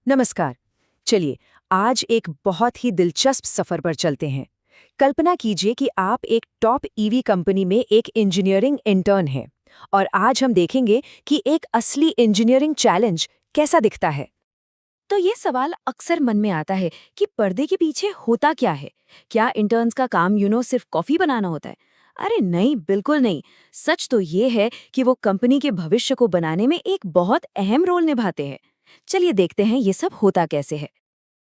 नमस्कार। चलिए, आज एक बहुत ही दिलचस्प सफर पर चलते हैं। कल्पना कीजिए कि आप एक टॉप ईवी कंपनी में एक इंजीनियरिंग इंटर्न हैं और आज हम देखेंगे कि एक असली इंजीनियरिंग चैलेंज कैसा दिखता है। तो ये सवाल अक्सर मन में आता है कि पर्दे के पीछे होता क्या है। क्या इंटर्न्स का काम सिर्फ कॉफी बनाना होता है? अरे नहीं, बिल्कुल नहीं। सच तो ये है कि वो कंपनी के भविष्य को बनाने में एक बहुत अहम रोल निभाते हैं। चलिए देखते हैं ये सब होता कैसे है।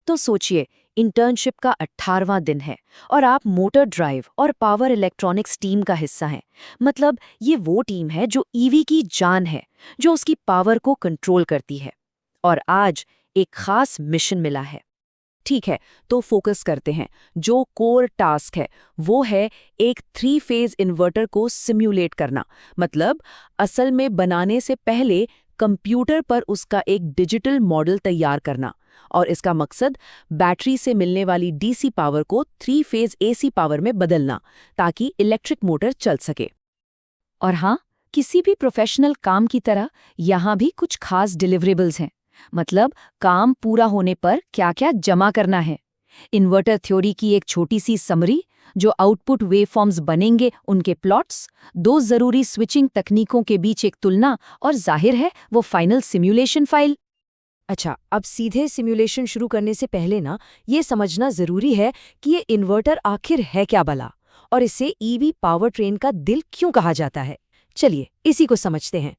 तो सोचिए, इंटर्नशिप का 18वां दिन है और आप मोटर ड्राइव और पावर इलेक्ट्रॉनिक्स टीम का हिस्सा हैं। मतलब ये वो टीम है जो ईवी की जान है, जो उसकी पावर को कंट्रोल करती है। और आज एक खास मिशन मिला है। ठीक है, तो फोकस करते हैं। जो कोर टास्क है वो है एक 3 फेज इन्वर्टर को सिम्युलेट करना। मतलब असल में बनाने से पहले कंप्यूटर पर उसका एक डिजिटल मॉडल तैयार करना। और इसका मकसद बैटरी से मिलने वाली डीसी पावर को 3 फेज एसी पावर में बदलना, ताकि इलेक्ट्रिक मोटर चल सके। और हाँ, किसी भी प्रोफेशनल काम की तरह यहाँ भी कुछ खास डिलिवरेबल्स हैं। मतलब काम पूरा होने पर क्या-क्या जमा करना है। इन्वर्टर थ्योरी की एक छोटी सी समरी, जो आउटपुट वेवफॉर्म्स बनेंगे उनके प्लॉट्स, दो जरूरी स्विचिंग तकनीकों के बीच एक तुलना और जाहिर है वो फाइनल सिम्युलेशन फाइल। अच्छा, अब सीधे सिम्युलेशन शुरू करने से पहले ये समझना जरूरी है कि ये इन्वर्टर आखिर है क्या भला, और इसे ईवी पावर ट्रेन का दिल क्यों कहा जाता है। चलिए इसी को समझते हैं।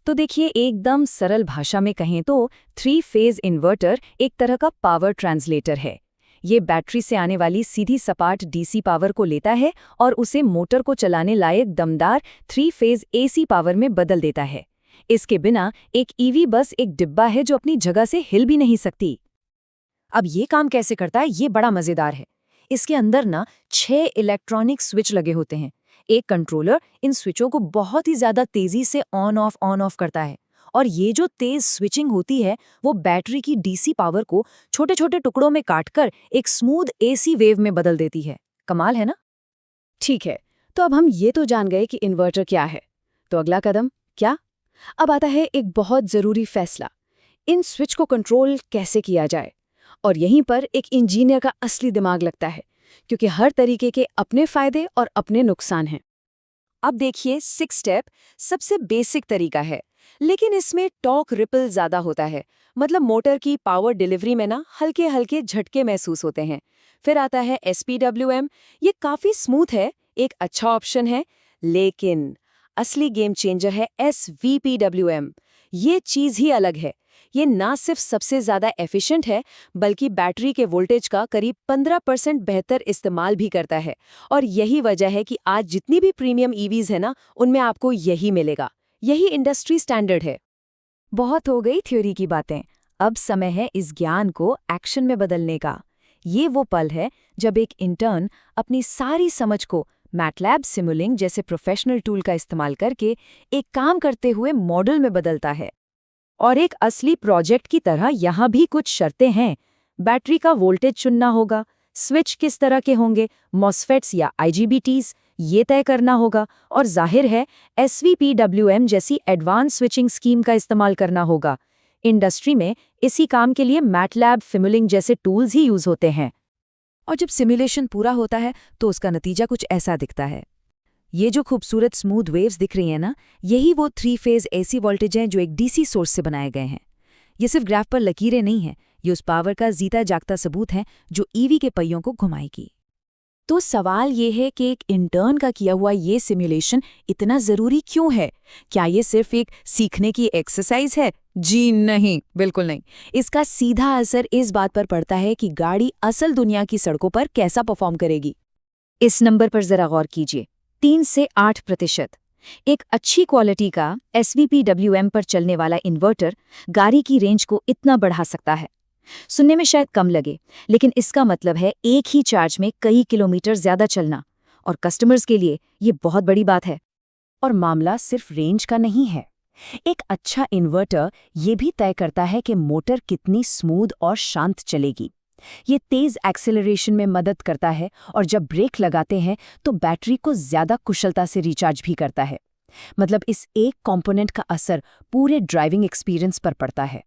तो देखिए, एकदम सरल भाषा में कहें तो 3 फेज इन्वर्टर एक तरह का पावर ट्रांसलेटर है। ये बैटरी से आने वाली सीधी सपाट डीसी पावर को लेता है और उसे मोटर को चलाने लायक दमदार 3 फेज एसी पावर में बदल देता है। इसके बिना एक ईवी बस एक डिब्बा है जो अपनी जगह से हिल भी नहीं सकती। अब ये काम कैसे करता है, ये बड़ा मजेदार है। इसके अंदर 6 इलेक्ट्रॉनिक स्विच लगे होते हैं। एक कंट्रोलर इन स्विचों को बहुत ही ज्यादा तेजी से ऑन ऑफ करता है। और ये जो तेज स्विचिंग होती है वो बैटरी की डीसी पावर को छोटे छोटे टुकड़ों में काटकर एक स्मूथ एसी वेव में बदल देती है। कमाल है ना? ठीक है, तो अब हम ये तो जान गए कि इन्वर्टर क्या है। तो अगला कदम क्या? अब आता है एक बहुत जरूरी फैसला। इन स्विच को कंट्रोल कैसे किया जाए। और यहीं पर एक इंजीनियर का असली दिमाग लगता है, क्योंकि हर तरीके के अपने फायदे और अपने नुकसान हैं। अब देखिए, 6 स्टेप सबसे बेसिक तरीका है, लेकिन इसमें टॉर्क रिपल ज्यादा होता है। मतलब मोटर की पावर डिलीवरी में हल्के हल्के झटके महसूस होते हैं। फिर आता है SPWM। ये काफी स्मूथ है, एक अच्छा ऑप्शन है। लेकिन असली गेम चेंजर है SVPWM। ये चीज ही अलग है। ये ना सिर्फ सबसे ज्यादा एफिशिएंट है, बल्कि बैटरी के वोल्टेज का करीब 15% बेहतर इस्तेमाल भी करता है। और यही वजह है कि आज जितनी भी प्रीमियम ईवीज है उनमें आपको यही मिलेगा। यही इंडस्ट्री स्टैंडर्ड है। बहुत हो गई थ्योरी की बातें। अब समय है इस ज्ञान को एक्शन में बदलने का। ये वो पल है जब एक इंटर्न अपनी सारी समझ को मैटलैब सिमुलिंग जैसे प्रोफेशनल टूल का इस्तेमाल करके एक काम करते हुए मॉडल में बदलता है। और एक असली प्रोजेक्ट की तरह यहाँ भी कुछ शर्तें हैं। बैटरी का वोल्टेज चुनना होगा, स्विच किस तरह के होंगे, मॉसफेट्स या IGBTs, ये तय करना होगा। और जाहिर है SVPWM जैसी एडवांस स्विचिंग स्कीम का इस्तेमाल करना होगा। इंडस्ट्री में इसी काम के लिए मैटलैब सिमुलिंग जैसे टूल्स ही यूज होते हैं। और जब सिमुलेशन पूरा होता है तो उसका नतीजा कुछ ऐसा दिखता है। ये जो खूबसूरत स्मूथ वेव्स दिख रही हैं यही वो 3 फेज एसी वोल्टेज हैं जो एक डीसी सोर्स से बनाए गए हैं। ये सिर्फ ग्राफ पर लकीरें नहीं हैं, ये उस पावर का जीता जागता सबूत है जो ईवी के पहियों को घुमाएगी। तो सवाल ये है कि एक इंटर्न का किया हुआ ये सिमुलेशन इतना ज़रूरी क्यों है? क्या ये सिर्फ एक सीखने की एक्सरसाइज है? जी नहीं, बिल्कुल नहीं। इसका सीधा असर इस बात पर पड़ता है कि गाड़ी असल दुनिया की सड़कों पर कैसा परफॉर्म करेगी। इस नंबर पर जरा गौर कीजिए, 3 से 8%। एक अच्छी क्वालिटी का SVPWM पर चलने वाला इन्वर्टर गाड़ी की रेंज को इतना बढ़ा सकता है। सुनने में शायद कम लगे, लेकिन इसका मतलब है एक ही चार्ज में कई किलोमीटर ज्यादा चलना। और कस्टमर्स के लिए ये बहुत बड़ी बात है। और मामला सिर्फ रेंज का नहीं है। एक अच्छा इन्वर्टर ये भी तय करता है कि मोटर कितनी स्मूथ और शांत चलेगी। ये तेज एक्सेलरेशन में मदद करता है और जब ब्रेक लगाते हैं तो बैटरी को ज्यादा कुशलता से रिचार्ज भी करता है। मतलब इस एक कंपोनेंट का असर पूरे ड्राइविंग एक्सपीरियंस पर पड़ता है।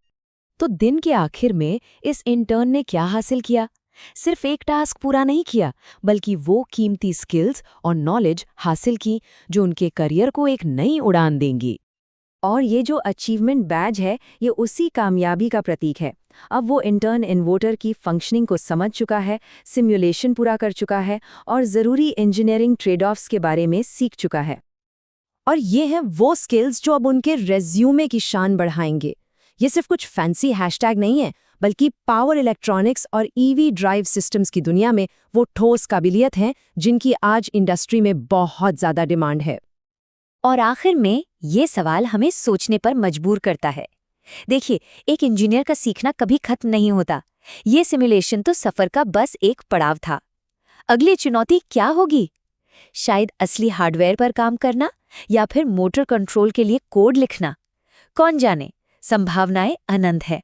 तो दिन के आखिर में इस इंटर्न ने क्या हासिल किया? सिर्फ एक टास्क पूरा नहीं किया, बल्कि वो कीमती स्किल्स और नॉलेज हासिल की जो उनके करियर को एक नई उड़ान देंगी। और ये जो अचीवमेंट बैज है, ये उसी कामयाबी का प्रतीक है। अब वो इंटर्न इन्वर्टर की फंक्शनिंग को समझ चुका है, सिमुलेशन पूरा कर चुका है और ज़रूरी इंजीनियरिंग ट्रेड ऑफ्स के बारे में सीख चुका है। और ये हैं वो स्किल्स जो अब उनके रेज्यूमे की शान बढ़ाएंगे। ये सिर्फ कुछ फैंसी हैशटैग नहीं है, बल्कि पावर इलेक्ट्रॉनिक्स और ईवी ड्राइव सिस्टम्स की दुनिया में वो ठोस काबिलियत हैं जिनकी आज इंडस्ट्री में बहुत ज़्यादा डिमांड है। और आखिर में ये सवाल हमें सोचने पर मजबूर करता है। देखिए, एक इंजीनियर का सीखना कभी खत्म नहीं होता। ये सिमुलेशन तो सफर का बस एक पड़ाव था। अगली चुनौती क्या होगी? शायद असली हार्डवेयर पर काम करना या फिर मोटर कंट्रोल के लिए कोड लिखना। कौन जाने, संभावनाएं अनंत है।